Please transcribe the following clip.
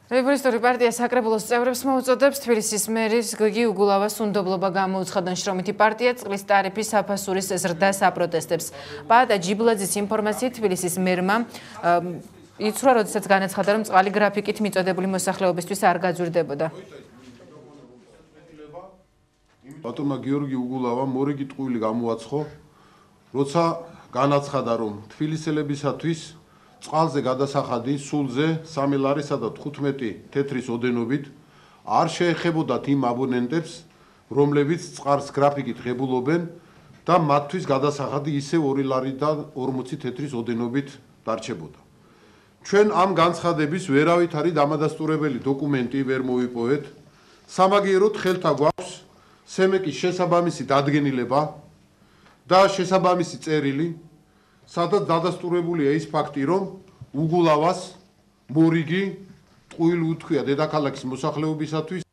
Რეფორმისტული პარტია საკრებულოს წევრებს მოუწოდებს თბილისის მერის გიგი უგულავას უნდობლობა გამოუცხადონ. შრომითი პარტია წყლის ტარიფის საფასურის ზრდას აპროტესტებს. პაატა ჯიბლაძის ინფორმაციით თბილისის მერმა იცხრა, როდესაც განაცხადა, რომ წყალი გრაფიკით მიწოდებული მოსახლეობისთვის არ გაძვირდებოდა. ბატონმა გიორგი უგულავამ მორიგი ტყუილი გამოაცხო, როცა განაცხადა, რომ თბილისელებისათვის წყალზე გადასახადი სულზე 3 ლარისა და 15 თეთრის ოდენობით არ შეეხებოდათ იმ აბონენტებს, რომლებიც წყარს გრაფიკით ღებულობენ და მათთვის გადასახადი ისევ 2 ლარი და 40 თეთრის ოდენობით დარჩებოდა. ჩვენ ამ განცხადების ვერავითარი დამადასტურებელი დოკუმენტი ვერ მოვიპოვეთ. სამაგიეროდ ხელთა გვაქვს სემეკის შესაბამისი დადგენილება და შესაბამისი წერილი, სადაც დადასტურებულია ის ფაქტი, რომ უგულავას მორიგი ტყუილი უთქვია დედაქალაქის მოსახლეობისათვის